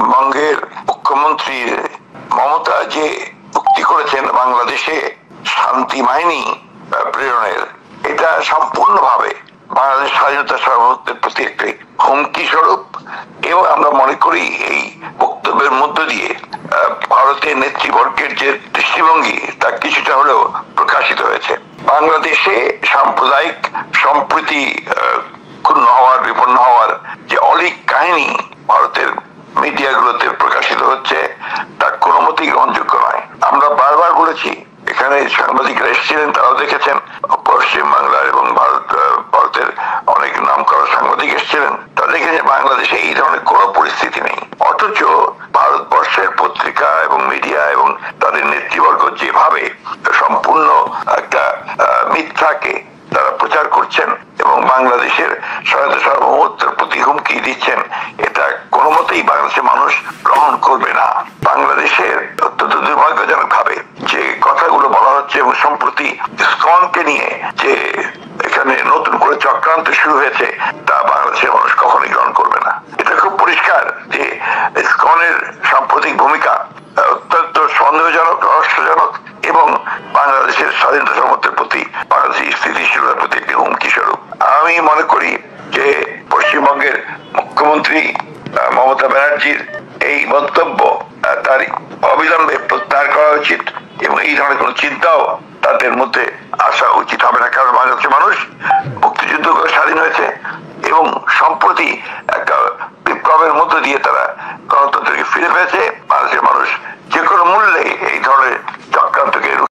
পশ্চিমবঙ্গের মুখ্যমন্ত্রী মমতা যে চুক্তি করেছেন বাংলাদেশে শান্তি বাহিনী প্রেরণের, এটা সম্পূর্ণভাবে বাংলাদেশ স্বাধীনতা সার্বভৌমত্বের প্রতি একটি হুমকি স্বরূপ। এবং আমরা মনে করি এই বক্তব্যের মধ্য দিয়ে ভারতের নেতৃবর্গের যে দৃষ্টিভঙ্গি তা কিছুটা হলেও প্রকাশিত হয়েছে। বাংলাদেশে সাম্প্রদায়িক সম্প্রীতি ক্ষুণ্ণ হওয়ার, বিপন্ন হওয়ার যে অলীক কাহিনী ভারতের মিডিয়াগুলোতে প্রকাশিত হচ্ছে তা কোনো মতেই গ্রহণযোগ্য নয়। আমরা বারবার বলেছি, এখানে সাংবাদিকরা এসেছিলেন, তারাও দেখেছেন, পশ্চিমবাংলার এবং ভারতের অনেক নাম করা সাংবাদিক এসেছিলেন, তারা দেখেন যে বাংলাদেশে এই ধরনের কোনো পরিস্থিতি নেই। অথচ ভারতবর্ষের পত্রিকা এবং মিডিয়া এবং তাদের নেতৃবর্গ যেভাবে সম্পূর্ণ একটা মিথ্যাকে তারা প্রচার করছেন এবং বাংলাদেশের স্বাধীনতা সার্বভৌমত্বের প্রতি হুমকি দিচ্ছেন, এটা কোনো মতেই বাংলাদেশের মানুষ গ্রহণ করবে না। বাংলাদেশের অত্যন্ত দুর্ভাগ্যজনক ভাবে যে কথাগুলো বলা হচ্ছে এবং সম্প্রতি ইসকনকে নিয়ে যে এখানে নতুন করে চক্রান্ত শুরু হয়েছে, তা বাংলাদেশের মানুষ কখনোই গ্রহণ করবে না। এটা খুব পরিষ্কার যে ইসকনের সাম্প্রতিক ভূমিকা অত্যন্ত সন্দেহজনক, রহস্যজনক এবং বাংলাদেশের স্বাধীনতা সার্বভৌমত্বের প্রতি, বাংলাদেশের স্থিতিশীলতার প্রতি একটি হুমকি স্বরূপ। আমি মনে করি যে পশ্চিমবঙ্গের মুখ্যমন্ত্রী মমতা ব্যানার্জির এই মন্তব্য তার অবিলম্বে প্রত্যাহার করা উচিত এবং এই ধরনের কোন চিন্তাও তাদের মধ্যে আসা উচিত হবে না। কারণ বাংলাদেশের মানুষ মুক্তিযুদ্ধ করে স্বাধীন হয়েছে এবং সম্প্রতি একটা বিপ্লবের মধ্য দিয়ে তারা গণতন্ত্রকে ফিরে পেয়েছে। বাংলাদেশের মানুষ যে কোনো মূল্যে এই ধরনের চক্রান্তকে